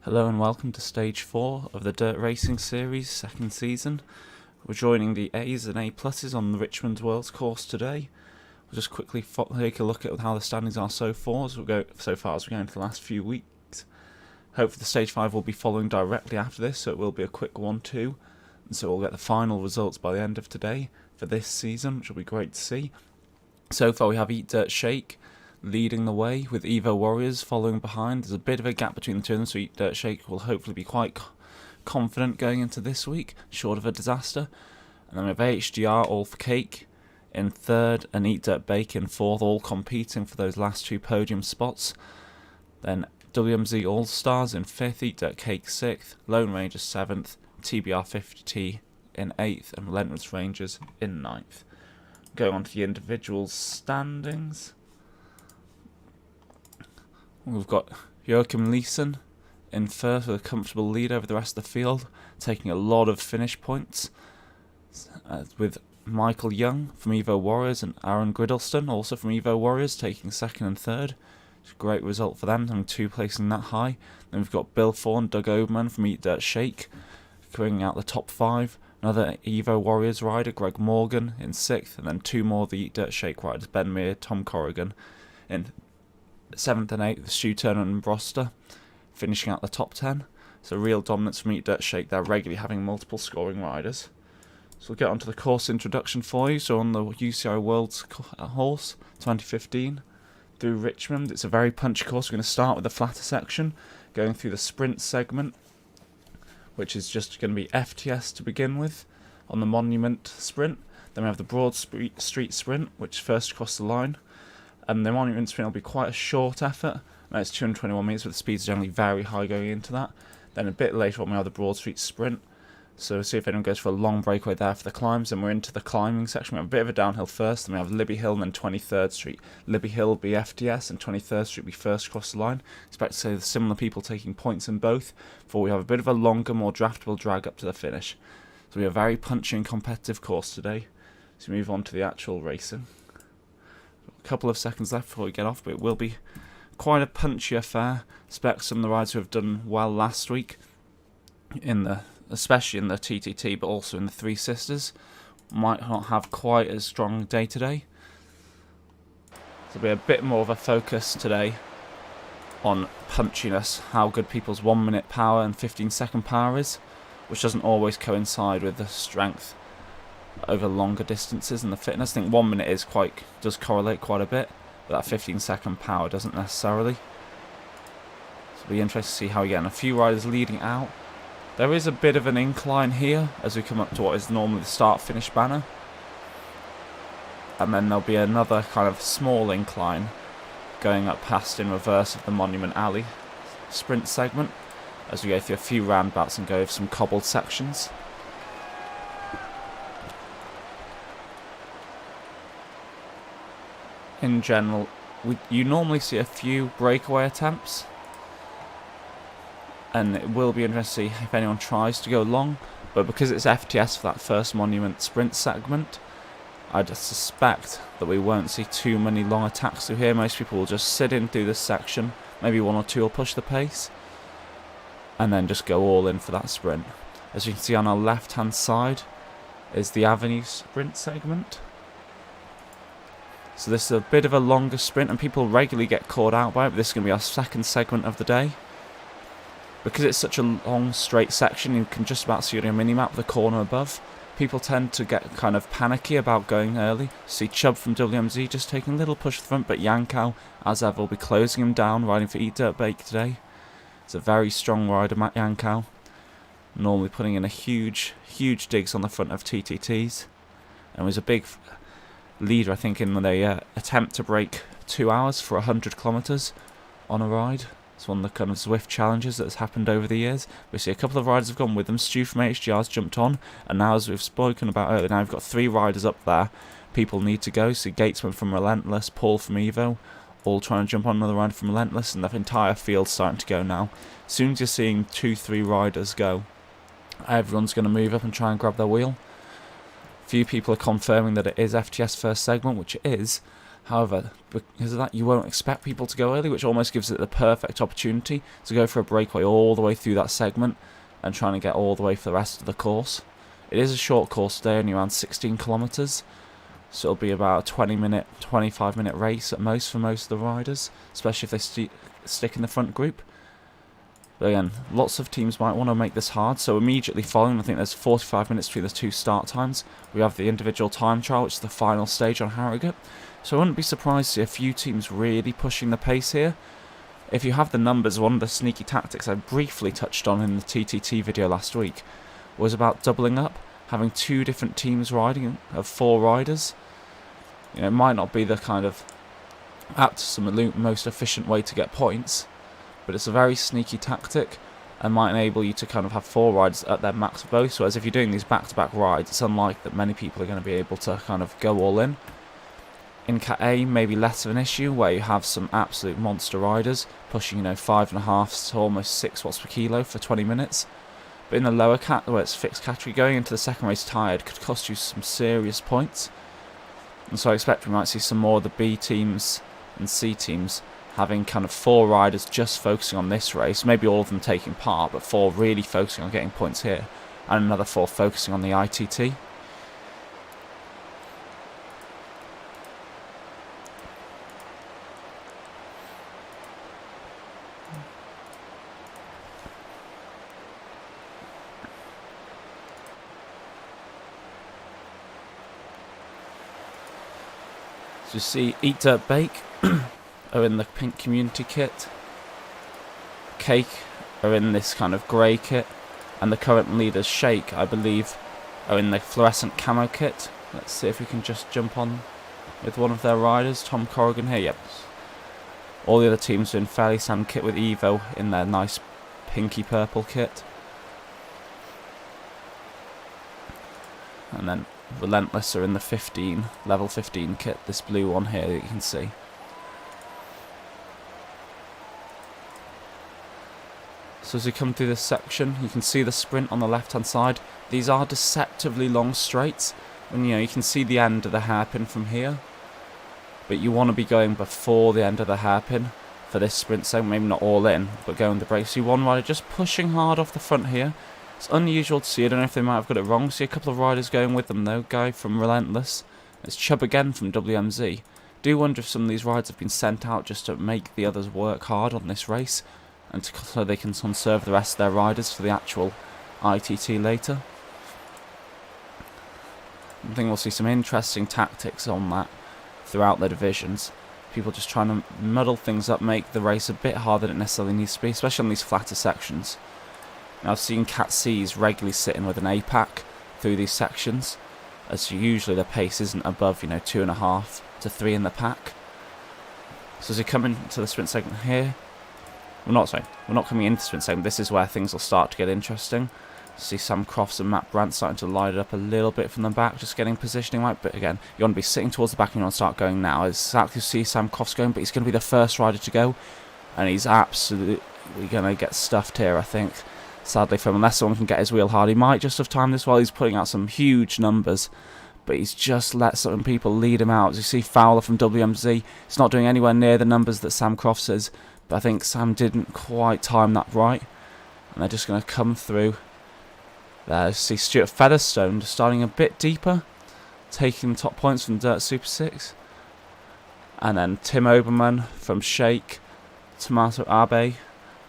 Hello and welcome to Stage 4 of the Dirt Racing Series, second season. We're joining the A's and A pluses on the Richmond Worlds course today. We'll just quickly take a look at how the standings are so far as we go into the last few weeks. Hopefully the Stage 5 will be following directly after this, so it will be a quick 1-2. And so we'll get the final results by the end of today for this season, which will be great to see. So far we have Eat Dirt Shake leading the way, with Evo Warriors following behind. There's a bit of a gap between the two of them, so Eat Dirt Shake will hopefully be quite confident going into this week, short of a disaster. And then we have HDR All for Cake in third, and Eat Dirt Bake in fourth, all competing for those last two podium spots. Then WMZ All Stars in fifth, Eat Dirt Cake sixth, Lone Rangers seventh, TBR 50T in eighth, and Relentless Rangers in ninth. Going on to the individual standings. We've got Joachim Leeson in first with a comfortable lead over the rest of the field, taking a lot of finish points, with Michael Young from Evo Warriors and Aaron Griddleston also from Evo Warriors taking second and third. It's a great result for them, having two placing that high. Then we've got Bill Thorne, Doug Oberman from Eat Dirt Shake, bringing out the top five. Another Evo Warriors rider, Greg Morgan, in sixth, and then two more of the Eat Dirt Shake riders, Ben Meir, Tom Corrigan, in seventh and eighth, Stu Turner and Broster finishing out the top 10. So real dominance from Eat Dirt Shake. They're regularly having multiple scoring riders. So we'll get onto the course introduction for you. So on the UCI Worlds horse 2015 through Richmond, it's a very punchy course. We're going to start with the flatter section, going through the sprint segment, which is just going to be FTS to begin with on the Monument sprint. Then we have the Broad Street sprint, which first across the line. And the Monument sprint will be quite a short effort. And it's 221 metres, but the speeds are generally very high going into that. Then a bit later on we have the Broad Street sprint. So we'll see if anyone goes for a long breakaway there for the climbs. And we're into the climbing section. We have a bit of a downhill first. Then we have Libby Hill and then 23rd Street. Libby Hill will be FTS and 23rd Street will be first across the line. Expect to see similar people taking points in both, before we have a bit of a longer, more draftable drag up to the finish. So we have a very punchy and competitive course today. So we move on to the actual racing. Couple of seconds left before we get off, but it will be quite a punchy affair. Expect some of the riders who have done well last week, especially in the TTT, but also in the Three Sisters, might not have quite as strong day today. There'll be a bit more of a focus today on punchiness, how good people's 1 minute power and 15-second power is, which doesn't always coincide with the strength over longer distances and the fitness. I think 1 minute does correlate quite a bit, but that 15-second power doesn't necessarily. So it'll be interesting to see how we get. And a few riders leading out. There is a bit of an incline here as we come up to what is normally the start-finish banner, and then there'll be another kind of small incline going up past in reverse of the Monument Alley sprint segment as we go through a few roundabouts and go over some cobbled sections. In general, you normally see a few breakaway attempts, and it will be interesting to see if anyone tries to go long, but because it's FTS for that first Monument sprint segment, I'd suspect that we won't see too many long attacks through here. Most people will just sit in through this section, maybe one or two will push the pace, and then just go all in for that sprint. As you can see on our left hand side is the Avenue sprint segment. So this is a bit of a longer sprint, and people regularly get caught out by it, but this is going to be our second segment of the day. Because it's such a long straight section, you can just about see on your mini-map the corner above. People tend to get kind of panicky about going early. See Chubb from WMZ just taking a little push to the front, but Yankow, as ever, will be closing him down, riding for Eat Dirt Bake today. It's a very strong rider, Matt Yankow. Normally putting in a huge digs on the front of TTTs. And was a big leader, I think, in the attempt to break 2 hours for 100 kilometres on a ride. It's one of the kind of Zwift challenges that's happened over the years. We see a couple of riders have gone with them. Stu from HGR's jumped on, and now, as we've spoken about earlier, now we've got 3 riders up there. People need to go. See Gatesman from Relentless, Paul from Evo, all trying to jump on another rider from Relentless, and the entire field's starting to go now. As soon as you're seeing 2-3 riders go, everyone's going to move up and try and grab their wheel. Few people are confirming that it is FTS first segment, which it is. However, because of that, you won't expect people to go early, which almost gives it the perfect opportunity to go for a breakaway all the way through that segment and trying to get all the way for the rest of the course. It is a short course today, only around 16 kilometres, so it'll be about a 25-minute race at most for most of the riders, especially if they stick in the front group. But again, lots of teams might want to make this hard, so immediately following, I think there's 45 minutes between the two start times, we have the individual time trial, which is the final stage on Harrogate. So I wouldn't be surprised to see a few teams really pushing the pace here. If you have the numbers, one of the sneaky tactics I briefly touched on in the TTT video last week was about doubling up, having 2 different teams riding of 4 riders. You know, it might not be the kind of most efficient way to get points, but it's a very sneaky tactic and might enable you to kind of have 4 riders at their max of both. So as if you're doing these back-to-back rides, it's unlikely that many people are going to be able to kind of go all in. In Cat A, maybe less of an issue, where you have some absolute monster riders pushing, 5.5 to almost 6 watts per kilo for 20 minutes. But in the lower cat, where it's fixed category, going into the second race tired could cost you some serious points. And so I expect we might see some more of the B teams and C teams having kind of 4 riders just focusing on this race, maybe all of them taking part, but 4 really focusing on getting points here, and another 4 focusing on the ITT. So you see Eat Dirt Bake are in the pink community kit, Cake are in this kind of grey kit, and the current leaders Shake, I believe, are in the fluorescent camo kit. Let's see if we can just jump on with one of their riders, Tom Corrigan here, yep. All the other teams are in fairly standard kit, with Evo in their nice pinky purple kit. And then Relentless are in the level 15 kit, this blue one here that you can see. So as we come through this section, you can see the sprint on the left hand side. These are deceptively long straights, and you can see the end of the hairpin from here, but you want to be going before the end of the hairpin for this sprint segment, maybe not all in, but going the break. See one rider just pushing hard off the front here. It's unusual to see. I don't know if they might have got it wrong. See a couple of riders going with them though. Guy from Relentless. It's Chubb again from WMZ. Do wonder if some of these rides have been sent out just to make the others work hard on this race, and so they can conserve the rest of their riders for the actual ITT later. I think we'll see some interesting tactics on that throughout the divisions. People just trying to muddle things up, make the race a bit harder than it necessarily needs to be, especially on these flatter sections. Now, I've seen Cat C's regularly sitting with an APAC through these sections, as usually the pace isn't above 2.5 to 3 in the pack. So as we come into the sprint segment here, we're not coming into the sprint segment. This is where things will start to get interesting. See Sam Crofts and Matt Brandt starting to light it up a little bit from the back, just getting positioning right. But again, you want to be sitting towards the back and you want to start going now. It's exactly see Sam Crofts going, but he's going to be the first rider to go, and he's absolutely going to get stuffed here, I think. Sadly for him, unless someone can get his wheel hard. He might just have timed this while he's putting out some huge numbers, but he's just let some people lead him out. As you see Fowler from WMZ, he's not doing anywhere near the numbers that Sam Crofts is, but I think Sam didn't quite time that right, and they're just going to come through. There, you see Stuart Featherstone just starting a bit deeper, taking top points from Dirt Super 6, and then Tim Oberman from Shake, Tomato Abe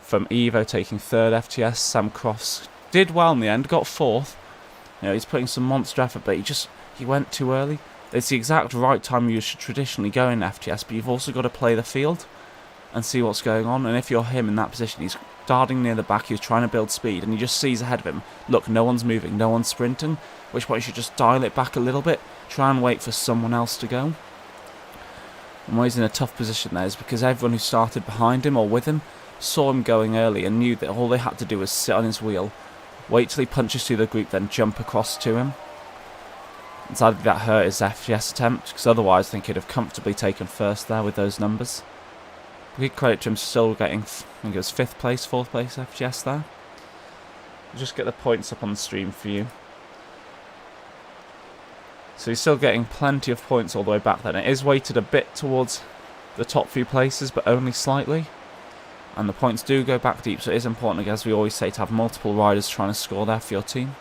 from Evo taking 3rd FTS. Sam Crofts did well in the end, got 4th. He's putting some monster effort, but he went too early. It's the exact right time you should traditionally go in FTS, but you've also got to play the field and see what's going on. And if you're him in that position, he's darting near the back, he's trying to build speed, and he just sees ahead of him, look, no one's moving, no one's sprinting, at which point you should just dial it back a little bit, try and wait for someone else to go. And why he's in a tough position there is because everyone who started behind him or with him saw him going early and knew that all they had to do was sit on his wheel, wait till he punches through the group, then jump across to him. And sadly that hurt his FTS attempt, because otherwise I think he'd have comfortably taken 1st there with those numbers. Big credit to him still getting, I think it was 5th place, 4th place FTS there. I'll just get the points up on the stream for you. So he's still getting plenty of points all the way back then. It is weighted a bit towards the top few places, but only slightly. And the points do go back deep, so it is important, as we always say, to have multiple riders trying to score there for your team.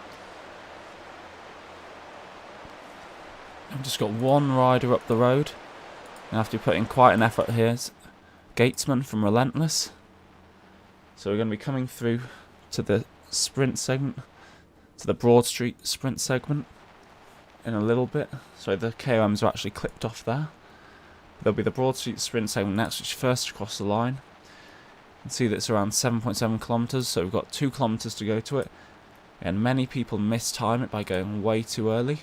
I've just got one rider up the road. I have to put in quite an effort here. It's Gatesman from Relentless. So we're going to be coming through to the sprint segment, to the Broad Street sprint segment in a little bit. So the KOMs are actually clipped off there. There'll be the Broad Street sprint segment next, which is first across the line. You can see that it's around 7.7 kilometres, so we've got 2 kilometres to go to it. And many people mistime it by going way too early.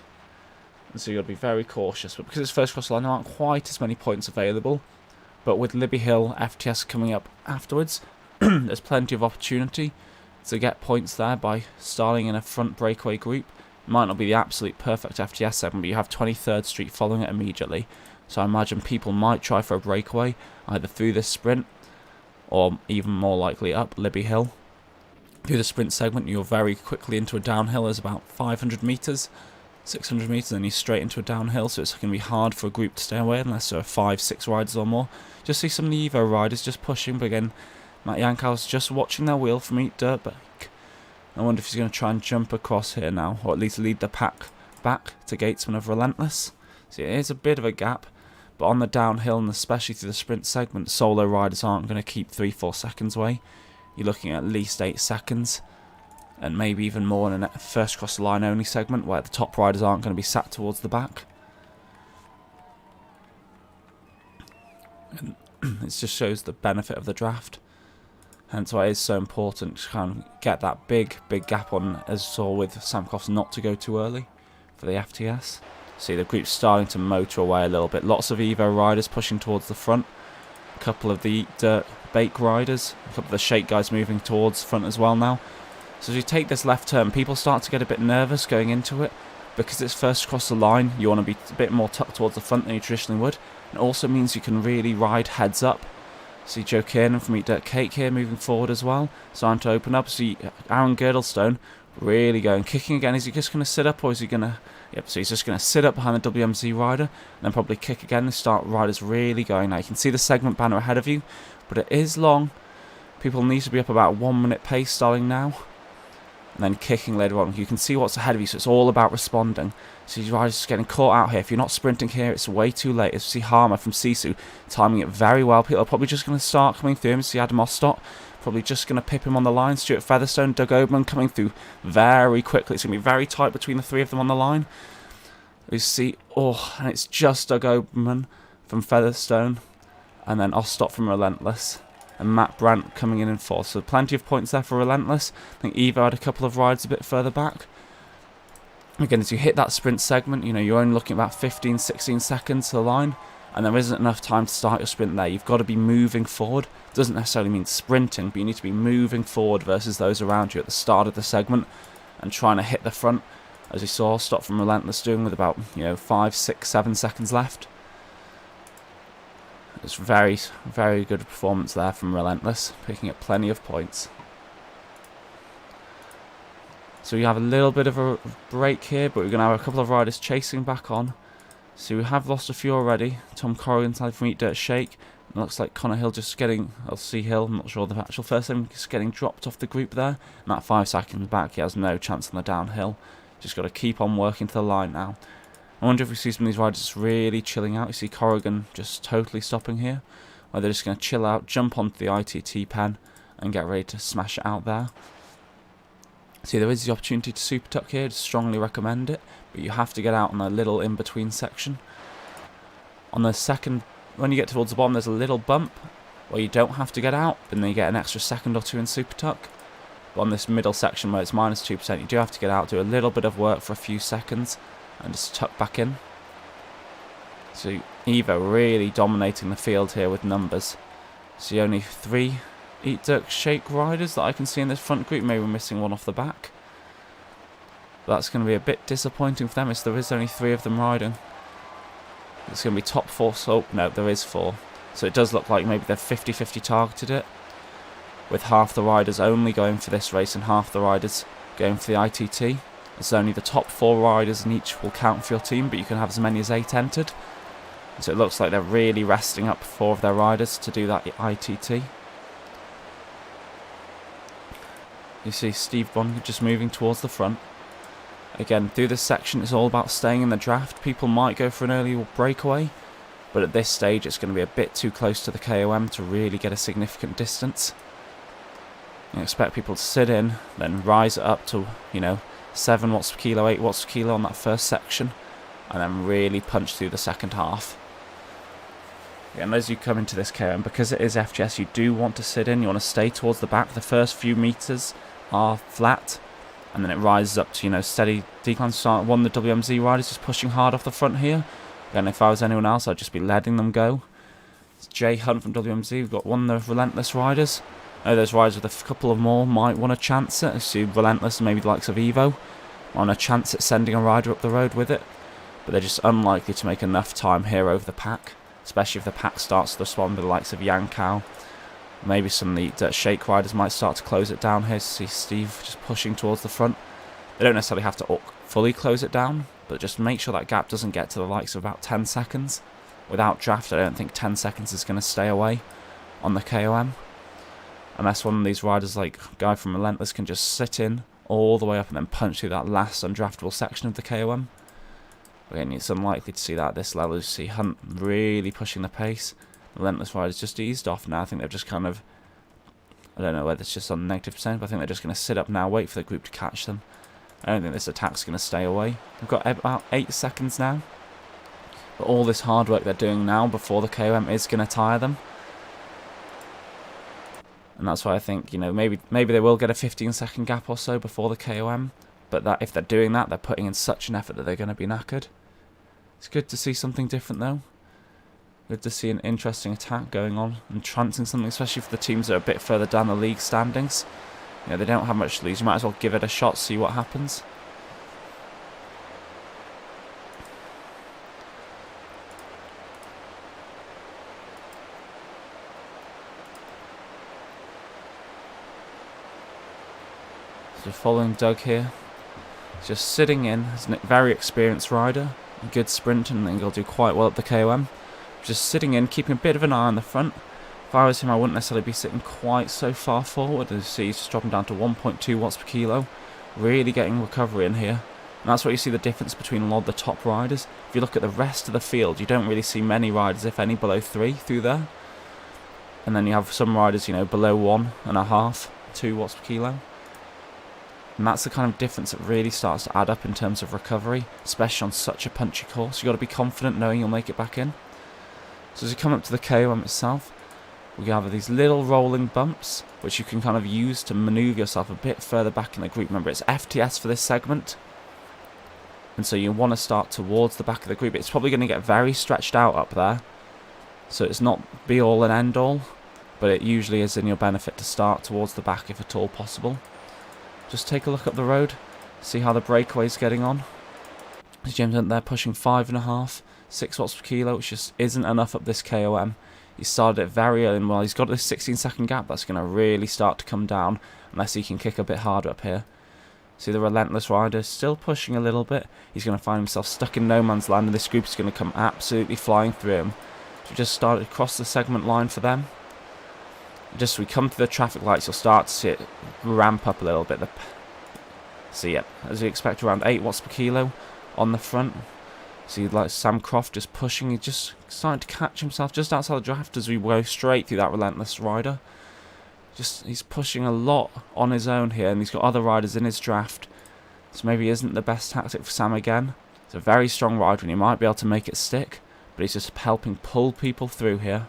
And so you've got to be very cautious. But because it's first across the line, there aren't quite as many points available. But with Libby Hill FTS coming up afterwards, there's plenty of opportunity to get points there by starting in a front breakaway group. It might not be the absolute perfect FTS segment, but you have 23rd Street following it immediately. So I imagine people might try for a breakaway, either through this sprint, or even more likely up Libby Hill. Through the sprint segment, you're very quickly into a downhill. There's about 500 metres, 600 metres, and you're straight into a downhill, so it's going to be hard for a group to stay away unless there are 5-6 riders or more. Just see some of the Evo riders just pushing, but again, Matt Yankow's just watching their wheel from Eat Dirt Bike. I wonder if he's going to try and jump across here now, or at least lead the pack back to Gatesman of Relentless. See, it is a bit of a gap, but on the downhill, and especially through the sprint segment, solo riders aren't going to keep 3-4 seconds away. You're looking at least 8 seconds, and maybe even more in a first cross the line only segment, where the top riders aren't going to be sat towards the back. And it just shows the benefit of the draft. Hence why it is so important to kind of get that big gap on, as saw with Sam Crofts, not to go too early for the FTS. See the group's starting to motor away a little bit. Lots of Evo riders pushing towards the front. A couple of the Dirt Bake riders. A couple of the Shake guys moving towards the front as well now. So as you take this left turn, people start to get a bit nervous going into it. Because it's first across the line, you want to be a bit more tucked towards the front than you traditionally would. It also means you can really ride heads up. See Joe Kiernan from Eat Dirt Cake here moving forward as well. Starting to open up. See Aaron Girdlestone really going. Kicking again. Is he just going to sit up, or is he going to... Yep, so he's just going to sit up behind the WMZ rider and then probably kick again and start riders really going. Now you can see the segment banner ahead of you, but it is long. People need to be up about 1 minute pace starting now. And then kicking later on. You can see what's ahead of you, so it's all about responding. So these riders are getting caught out here. If you're not sprinting here, it's way too late. As you see Harmer from Sisu timing it very well. People are probably just going to start coming through him. See Adam Ostott probably just going to pip him on the line. Stuart Featherstone, Doug Oberman coming through very quickly. It's going to be very tight between the 3 of them on the line. You see, oh, and it's just Doug Oberman from Featherstone, and then Ostott from Relentless, and Matt Brandt coming in 4th. So plenty of points there for Relentless. I think Evo had a couple of rides a bit further back. Again, as you hit that sprint segment, you know, you're only looking at about 15-16 seconds to the line, and there isn't enough time to start your sprint there. You've got to be moving forward. It doesn't necessarily mean sprinting, but you need to be moving forward versus those around you at the start of the segment and trying to hit the front, as you saw Stop from Relentless doing with about, you know, 5, 6, 7 seconds left. It's very, very good performance there from Relentless, picking up plenty of points. So we have a little bit of a break here, but we're going to have a couple of riders chasing back on. So we have lost a few already. Tom Corrigan side from Eat Dirt Shake. It looks like Connor Hill just getting, I'll see Hill, I'm not sure the actual first name, just getting dropped off the group there. And that 5 seconds back, he has no chance on the downhill. Just got to keep on working to the line now. I wonder if we see some of these riders just really chilling out. You see Corrigan just totally stopping here, where they're just going to chill out, jump onto the ITT pen, and get ready to smash it out there. See, there is the opportunity to super tuck here, just strongly recommend it, but you have to get out on a little in-between section. On the second, when you get towards the bottom, there's a little bump where you don't have to get out, and then you get an extra second or 2 in super tuck. But on this middle section where it's minus 2%, you do have to get out, do a little bit of work for a few seconds, and just tuck back in. So Evo really dominating the field here with numbers. See only 3 Eat Dirt Shake riders that I can see in this front group. Maybe we're missing one off the back. But that's going to be a bit disappointing for them, as there is only 3 of them riding. It's going to be top 4, so no, there is 4. So it does look like maybe they've 50-50 targeted it, with half the riders only going for this race and half the riders going for the ITT. It's only the top 4 riders in each will count for your team, but you can have as many as 8 entered. So it looks like they're really resting up 4 of their riders to do that ITT. You see Steve Bond just moving towards the front. Again, through this section it's all about staying in the draft. People might go for an early breakaway, but at this stage it's going to be a bit too close to the KOM to really get a significant distance. You expect people to sit in, then rise it up to, 7 watts per kilo, 8 watts per kilo on that first section, and then really punch through the second half. And as you come into this KOM, because it is FGS, you do want to sit in, you want to stay towards the back. The first few meters are flat, and then it rises up to, steady decline. Start one of the WMZ riders just pushing hard off the front here. Again, if I was anyone else, I'd just be letting them go. It's Jay Hunt from WMZ. We've got one of the Relentless riders. Those riders with a couple of more might want to chance it. I see Relentless and maybe the likes of Evo want to chance it sending a rider up the road with it, but they're just unlikely to make enough time here over the pack, especially if the pack starts to respond with the likes of Yankao. Maybe some of the Dirt Shake riders might start to close it down here. See Steve just pushing towards the front. They don't necessarily have to fully close it down, but just make sure that gap doesn't get to the likes of about 10 seconds. Without draft, I don't think 10 seconds is going to stay away on the KOM. Unless one of these riders, like Guy from Relentless, can just sit in all the way up and then punch through that last undraftable section of the KOM. Again, it's unlikely to see that at this level. You see Hunt really pushing the pace. Relentless riders just eased off now. I think they've just kind of, I don't know whether it's just on negative percent, but I think they're just going to sit up now, wait for the group to catch them. I don't think this attack's going to stay away. We've got about 8 seconds now. But all this hard work they're doing now before the KOM is going to tire them. And that's why I think, maybe they will get a 15-second gap or so before the KOM. But that if they're doing that, they're putting in such an effort that they're going to be knackered. It's good to see something different, though. Good to see an interesting attack going on and chancing something, especially for the teams that are a bit further down the league standings. They don't have much leads. You might as well give it a shot, see what happens. So following Doug here, he's just sitting in. He's a very experienced rider, a good sprinter, and I think he'll do quite well at the KOM. Just sitting in, keeping a bit of an eye on the front. If I was him, I wouldn't necessarily be sitting quite so far forward. As you see, he's just dropping down to 1.2 watts per kilo. Really getting recovery in here. And that's what you see the difference between a lot of the top riders. If you look at the rest of the field, you don't really see many riders, if any, below 3 through there. And then you have some riders, below 1.5, 2 watts per kilo. And that's the kind of difference that really starts to add up in terms of recovery, especially on such a punchy course. You've got to be confident knowing you'll make it back in. So as you come up to the KOM itself, we have these little rolling bumps, which you can kind of use to manoeuvre yourself a bit further back in the group. Remember, it's FTS for this segment, and so you want to start towards the back of the group. It's probably going to get very stretched out up there, so it's not be all and end all, but it usually is in your benefit to start towards the back if at all possible. Just take a look up the road, see how the breakaway's getting on. As James Hunt there pushing 5.5, 6 watts per kilo, which just isn't enough up this KOM. He started it very early, and while he's got this 16-second gap, that's going to really start to come down unless he can kick a bit harder up here. See the Relentless rider still pushing a little bit. He's going to find himself stuck in no man's land, and this group is going to come absolutely flying through him. So just started across the segment line for them. Just as we come to the traffic lights, you'll start to see it ramp up a little bit. See it, as we expect, around 8 watts per kilo on the front. See, like Sam Croft just pushing, he's just starting to catch himself just outside the draft as we go straight through that Relentless rider. He's pushing a lot on his own here, and he's got other riders in his draft. So maybe it isn't the best tactic for Sam again. It's a very strong rider, and he might be able to make it stick, but he's just helping pull people through here.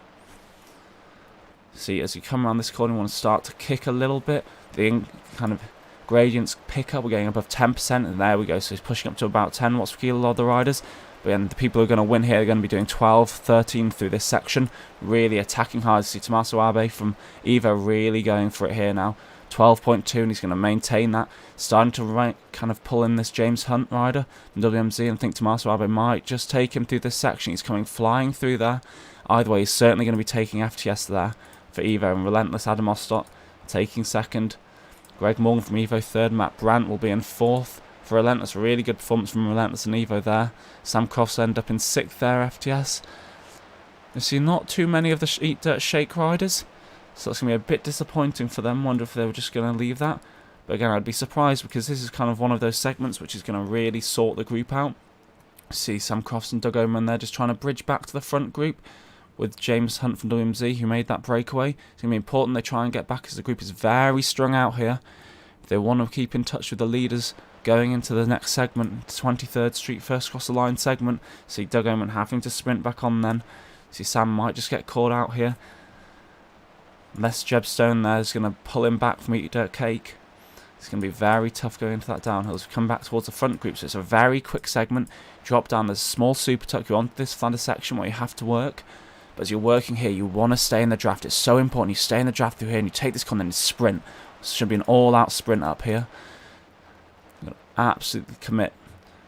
See, as you come around this corner, you want to start to kick a little bit. The kind of gradients pick up. We're getting above 10%, and there we go. So he's pushing up to about 10 watts per kilo, a lot of the riders. But then the people who are going to win here are going to be doing 12, 13 through this section. Really attacking hard. See Tommaso Abe from Evo really going for it here now. 12.2, and he's going to maintain that. Starting to kind of pull in this James Hunt rider from WMZ, and I think Tommaso Abe might just take him through this section. He's coming flying through there. Either way, he's certainly going to be taking FTS there for Evo, and Relentless Adam Ostott taking second. Greg Morgan from Evo third. Matt Brandt will be in fourth. for Relentless. Really good performance from Relentless and Evo there. Sam Crofts end up in 6th there, FTS. You see not too many of the Eat Dirt Shake riders, so that's going to be a bit disappointing for them. Wonder if they were just going to leave that. But again, I'd be surprised because this is kind of one of those segments which is going to really sort the group out. See Sam Crofts and Doug Oman there just trying to bridge back to the front group with James Hunt from WMZ who made that breakaway. It's going to be important they try and get back as the group is very strung out here. If they want to keep in touch with the leaders going into the next segment, 23rd Street first across the line segment. See Doug Oman having to sprint back on then. See Sam might just get caught out here. Unless Jeb Stone there is going to pull him back from Eat Dirt Cake. It's going to be very tough going into that downhill as we come back towards the front group. So it's a very quick segment. Drop down, there's a small super tuck. You're on this Flanders section where you have to work. But as you're working here, you want to stay in the draft. It's so important. You stay in the draft through here and you take this corner and sprint. It should be an all-out sprint up here. You've got to absolutely commit.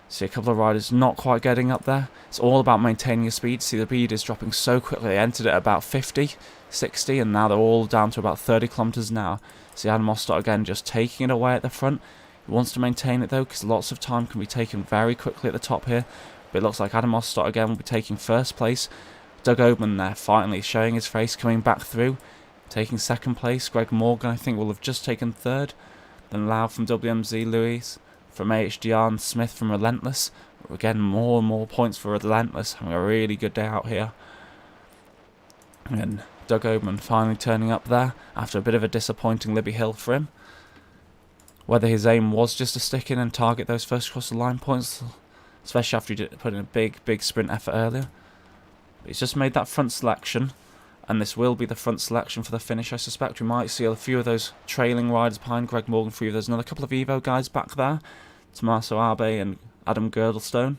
See a couple of riders not quite getting up there. It's all about maintaining your speed. See the speed is dropping so quickly. They entered at about 50, 60, and now they're all down to about 30 kilometers an hour. See Adam Mostert again just taking it away at the front. He wants to maintain it though because lots of time can be taken very quickly at the top here. But it looks like Adam Mostert again will be taking first place. Doug Oman there finally showing his face, coming back through, taking second place. Greg Morgan I think will have just taken third. Then Lau from WMZ, Louis from AHDR and Smith from Relentless. Again, more and more points for Relentless, having a really good day out here. And Doug Oman finally turning up there after a bit of a disappointing Libby Hill for him. Whether his aim was just to stick in and target those first across the line points, especially after he did put in a big sprint effort earlier. But he's just made that front selection, and this will be the front selection for the finish. I suspect we might see a few of those trailing riders behind Greg Morgan for you. There's another couple of Evo guys back there, Tommaso Abe and Adam Girdlestone.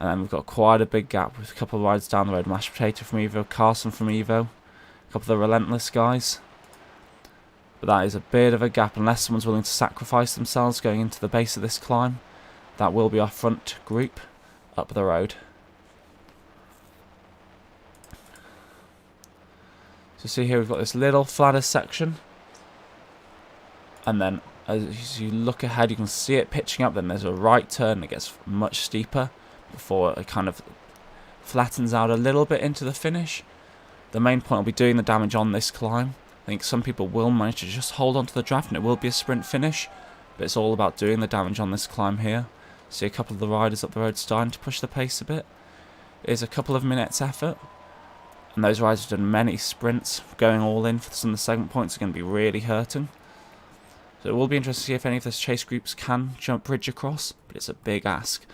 And then we've got quite a big gap with a couple of riders down the road. Mashed Potato from Evo, Carson from Evo, a couple of the Relentless guys. But that is a bit of a gap unless someone's willing to sacrifice themselves going into the base of this climb. That will be our front group up the road. So see here we've got this little flatter section. And then as you look ahead you can see it pitching up. Then there's a right turn that gets much steeper before it kind of flattens out a little bit into the finish. The main point will be doing the damage on this climb. I think some people will manage to just hold on to the draft and it will be a sprint finish. But it's all about doing the damage on this climb here. See a couple of the riders up the road starting to push the pace a bit. It is a couple of minutes effort. And those riders have done many sprints. Going all in for some of the segment points are going to be really hurting. So it will be interesting to see if any of those chase groups can bridge across. But it's a big ask.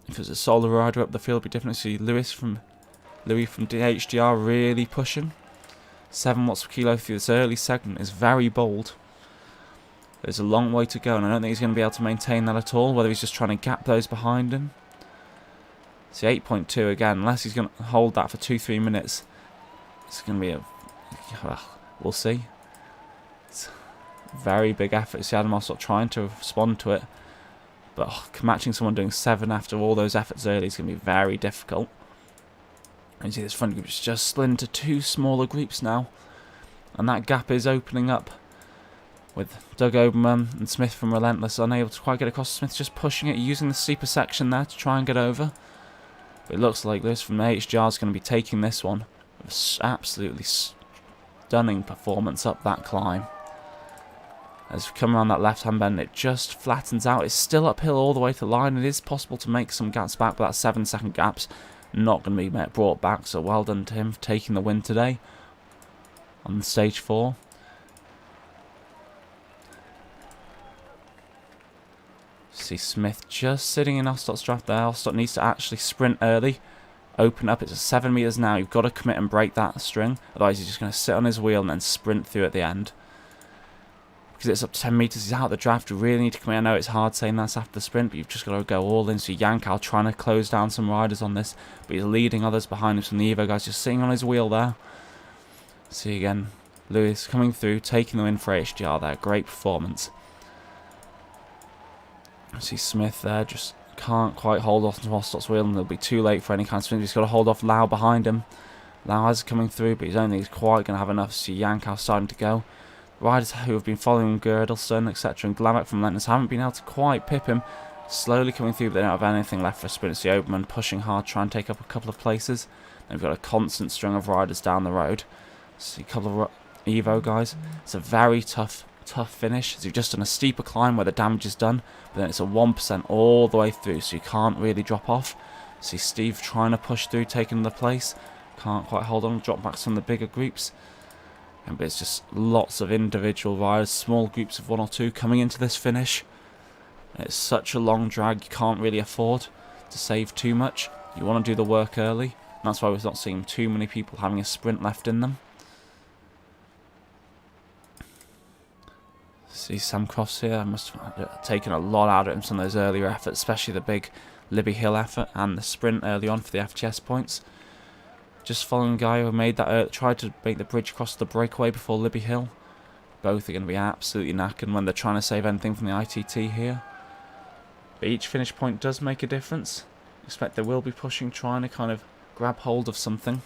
If there's a solo rider up the field, we definitely see Louis from DHDR really pushing. 7 watts per kilo through this early segment is very bold. There's a long way to go, and I don't think he's going to be able to maintain that at all, whether he's just trying to gap those behind him. See, 8.2 again, unless he's going to hold that for 2-3 minutes. It's going to be we'll see. It's a very big effort. See Adam Mostert trying to respond to it. But matching someone doing 7 after all those efforts early is going to be very difficult. And you see this front group is just split into 2 smaller groups now. And that gap is opening up. With Doug Oberman and Smith from Relentless unable to quite get across. Smith just pushing it, using the steeper section there to try and get over. But it looks like Lewis from HGR is going to be taking this one. With absolutely stunning performance up that climb. As we come around that left-hand bend, it just flattens out. It's still uphill all the way to the line. It is possible to make some gaps back, but that 7-second gap's not going to be brought back. So well done to him for taking the win today on stage 4. See Smith just sitting in Ostot's draft there. Ostot needs to actually sprint early. Open up. It's at 7 meters now. You've got to commit and break that string. Otherwise, he's just going to sit on his wheel and then sprint through at the end. Because it's up to 10 meters. He's out of the draft. You really need to commit. I know it's hard saying that's after the sprint, but you've just got to go all in. So Yankow trying to close down some riders on this, but he's leading others behind him. Some of the Evo guys just sitting on his wheel there. See again, Lewis coming through, taking the win for HDR there. Great performance. See Smith there, just can't quite hold off to Ostot's wheel, and it'll be too late for any kind of sprint. He's got to hold off Lau behind him. Lau is coming through, but he's only quite going to have enough. See Yankow starting to go. riders who have been following Girdlestone, etc. and Glavak from Relentless haven't been able to quite pip him. Slowly coming through, but they don't have anything left for a sprint. It's the Oberman pushing hard, trying to take up a couple of places. They've got a constant string of riders down the road. See a couple of Evo guys. It's a very tough finish. So you've just done a steeper climb where the damage is done, but then it's a 1% all the way through, so you can't really drop off. See Steve trying to push through, taking the place. Can't quite hold on, drop back some of the bigger groups. But it's just lots of individual riders, small groups of 1 or 2 coming into this finish. It's such a long drag, you can't really afford to save too much. You want to do the work early, and that's why we're not seeing too many people having a sprint left in them. See Sam Cross here, I must have taken a lot out of him, some of those earlier efforts, especially the big Libby Hill effort and the sprint early on for the FTS points. Just following a guy who made that, tried to make the bridge across the breakaway before Libby Hill. Both are going to be absolutely knackered when they're trying to save anything from the ITT here. But each finish point does make a difference. Expect they will be pushing, trying to kind of grab hold of something.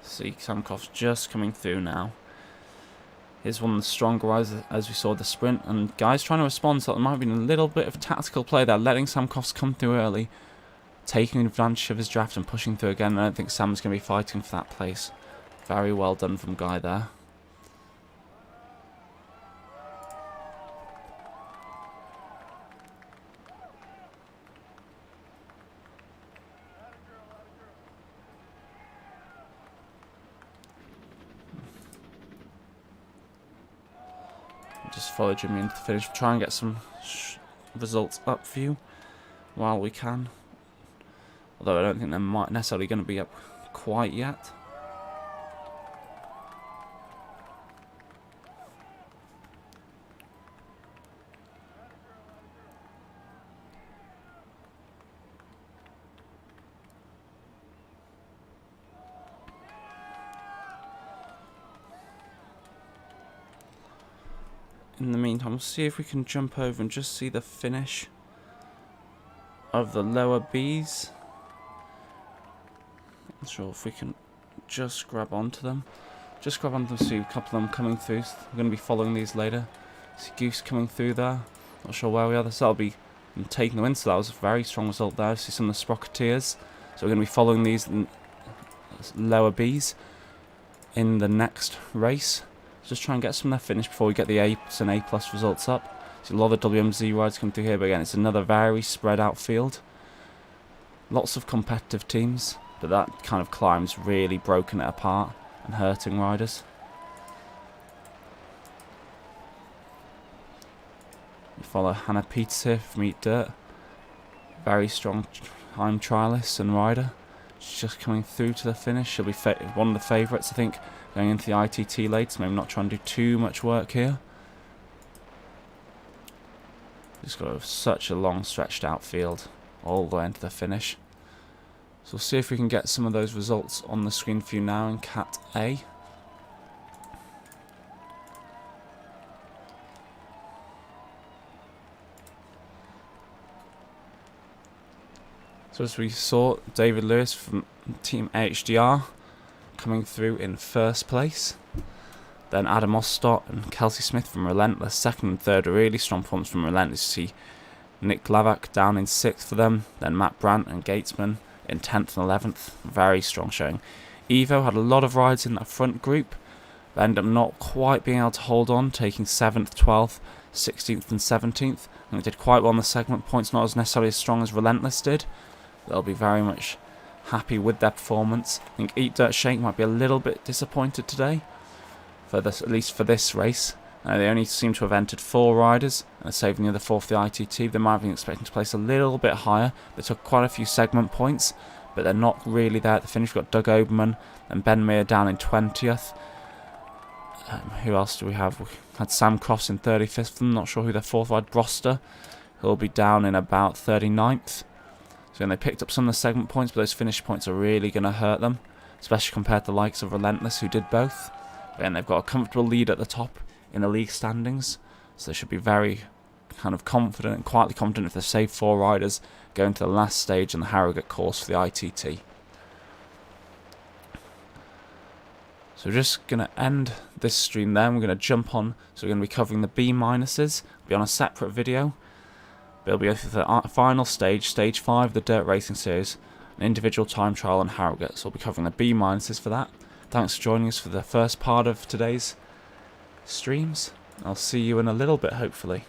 See, Samkoff's just coming through now. Here's one of the stronger riders as we saw the sprint, and guys trying to respond, so there might have been a little bit of tactical play there, letting Samkoff's come through early, taking advantage of his draft and pushing through again. I don't think Sam's going to be fighting for that place. Very well done from Guy there. Just follow Jimmy into the finish. Try and get some results up for you while we can. Although I don't think they're necessarily going to be up quite yet. In the meantime, we'll see if we can jump over and just see the finish of the lower Bs. Not sure if we can just grab onto them. Just grab onto them, see a couple of them coming through. We're going to be following these later. See Goose coming through there. Not sure where we are. That'll be taking the win, so that was a very strong result there. See some of the Sprocketeers. So we're going to be following these lower Bs in the next race. Just try and get some of their finish before we get the A and A+ results up. See a lot of the WMZ rides come through here, but again, it's another very spread out field. Lots of competitive teams, but that kind of climb's really broken it apart and hurting riders. We follow Hannah Peters here from Eat Dirt. Very strong time trialist and rider. She's just coming through to the finish. She'll be one of the favourites, I think, going into the ITT late, so maybe not trying to do too much work here. Just got such a long stretched out field all the way into the finish. So we'll see if we can get some of those results on the screen for you now in Cat A. So as we saw, David Lewis from Team HDR coming through in first place. Then Adam Ostott and Kelsey Smith from Relentless, second and third. A really strong performance from Relentless. You see Nick Glavak down in 6th for them. Then Matt Brandt and Gatesman in 10th and 11th. Very strong showing. Evo had a lot of rides in that front group, but ended up not quite being able to hold on, taking 7th, 12th, 16th and 17th. And they did quite well on the segment points, not as necessarily as strong as Relentless did. They'll be very much happy with their performance. I think Eat Dirt Shake might be a little bit disappointed today, for this, at least for this race. They only seem to have entered 4 riders, and saving the other 4 for the ITT. They might have been expecting to place a little bit higher. They took quite a few segment points, but they're not really there at the finish. We've got Doug Oberman and Ben Meyer down in 20th. Who else do we have? We had Sam Cross in 35th. I'm not sure who their 4th ride, Broster. He'll be down in about 39th. So they picked up some of the segment points, but those finish points are really going to hurt them, especially compared to the likes of Relentless, who did both. And they've got a comfortable lead at the top in the league standings, so they should be very kind of confident and quietly confident if they've saved 4 riders going to the last stage in the Harrogate course for the ITT. So we're just going to end this stream there, and we're going to jump on, so we're going to be covering the B minuses, be on a separate video. But it'll be the final stage, stage 5 of the Dirt Racing Series, an individual time trial on Harrogate, so we'll be covering the B minuses for that. Thanks for joining us for the first part of today's streams. I'll see you in a little bit, hopefully.